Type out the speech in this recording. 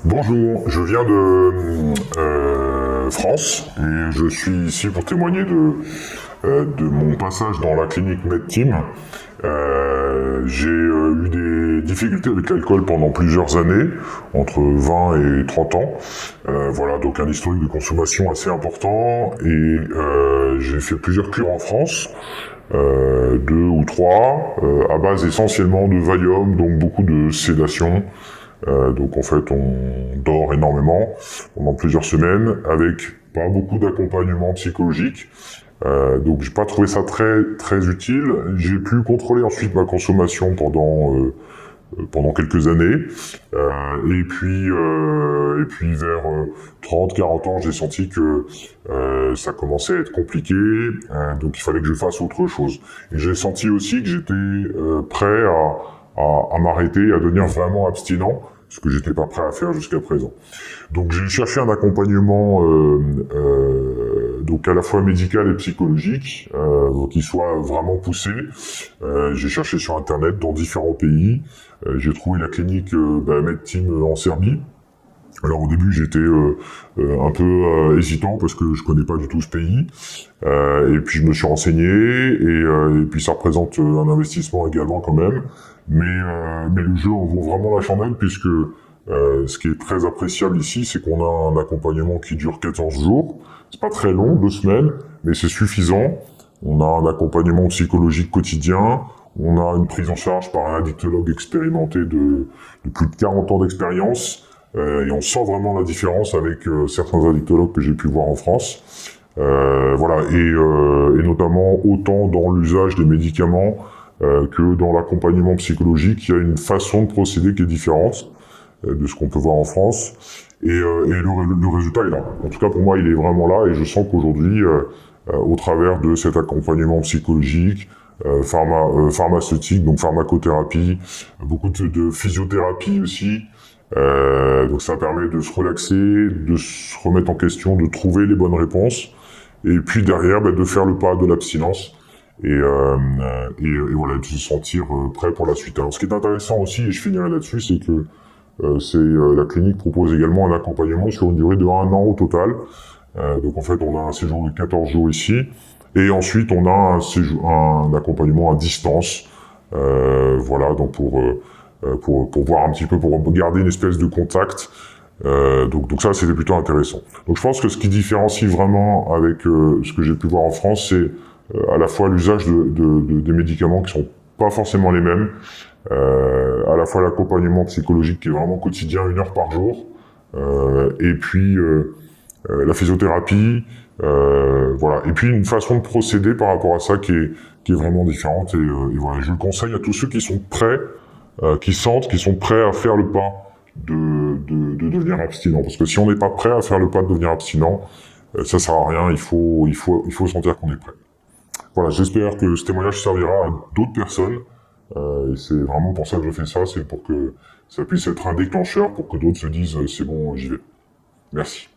Bonjour, je viens de France et je suis ici pour témoigner de mon passage dans la clinique MedTeam. J'ai eu des difficultés avec l'alcool pendant plusieurs années, entre 20 et 30 ans. Voilà, donc un historique de consommation assez important et j'ai fait plusieurs cures en France. 2 ou 3, à base essentiellement de Valium, donc beaucoup de sédation. Donc en fait on dort énormément pendant plusieurs semaines avec pas beaucoup d'accompagnement psychologique. Donc j'ai pas trouvé ça très utile. J'ai pu contrôler ensuite ma consommation pendant quelques années. Et puis vers 30-40 ans, j'ai senti que ça commençait à être compliqué, donc il fallait que je fasse autre chose. Et j'ai senti aussi que j'étais prêt à m'arrêter, à devenir vraiment abstinent, ce que j'étais pas prêt à faire jusqu'à présent. Donc j'ai cherché un accompagnement donc à la fois médical et psychologique, qui soit vraiment poussé. J'ai cherché sur internet dans différents pays. J'ai trouvé la clinique MedTeam en Serbie. Alors au début j'étais un peu hésitant parce que je connais pas du tout ce pays, et puis je me suis renseigné et puis ça représente un investissement également quand même, mais le jeu en vaut vraiment la chandelle puisque ce qui est très appréciable ici c'est qu'on a un accompagnement qui dure 14 jours, c'est pas très long, 2 semaines, mais c'est suffisant. On a un accompagnement psychologique quotidien. On a une prise en charge par un addictologue expérimenté de plus de 40 ans d'expérience. Et on sent vraiment la différence avec certains addictologues que j'ai pu voir en France. Voilà, et notamment autant dans l'usage des médicaments que dans l'accompagnement psychologique, il y a une façon de procéder qui est différente de ce qu'on peut voir en France. Et le résultat est là. En tout cas, pour moi, il est vraiment là et je sens qu'aujourd'hui, au travers de cet accompagnement psychologique, pharmaceutique, donc pharmacothérapie, beaucoup de physiothérapie aussi. Donc ça permet de se relaxer, de se remettre en question, de trouver les bonnes réponses, et puis derrière de faire le pas de l'abstinence et voilà, de se sentir prêt pour la suite. Alors ce qui est intéressant aussi, et je finirai là-dessus, c'est que la clinique propose également un accompagnement sur une durée de 1 an au total. Donc en fait on a un séjour de 14 jours ici, et ensuite on a un accompagnement à distance. Voilà, donc pour voir un petit peu, pour garder une espèce de contact. Donc ça, c'était plutôt intéressant. Donc je pense que ce qui différencie vraiment avec ce que j'ai pu voir en France, c'est à la fois l'usage des médicaments qui sont pas forcément les mêmes, à la fois l'accompagnement psychologique qui est vraiment quotidien, 1 heure par jour, et puis la physiothérapie, voilà, et puis une façon de procéder par rapport à ça qui est vraiment différente. Et voilà, je le conseille à tous ceux qui sont prêts, qui sentent, qui sont prêts à faire le pas de devenir abstinent. Parce que si on n'est pas prêt à faire le pas de devenir abstinent, ça sert à rien, il faut sentir qu'on est prêt. Voilà, j'espère que ce témoignage servira à d'autres personnes. Et c'est vraiment pour ça que je fais ça, c'est pour que ça puisse être un déclencheur, pour que d'autres se disent c'est bon, j'y vais. Merci.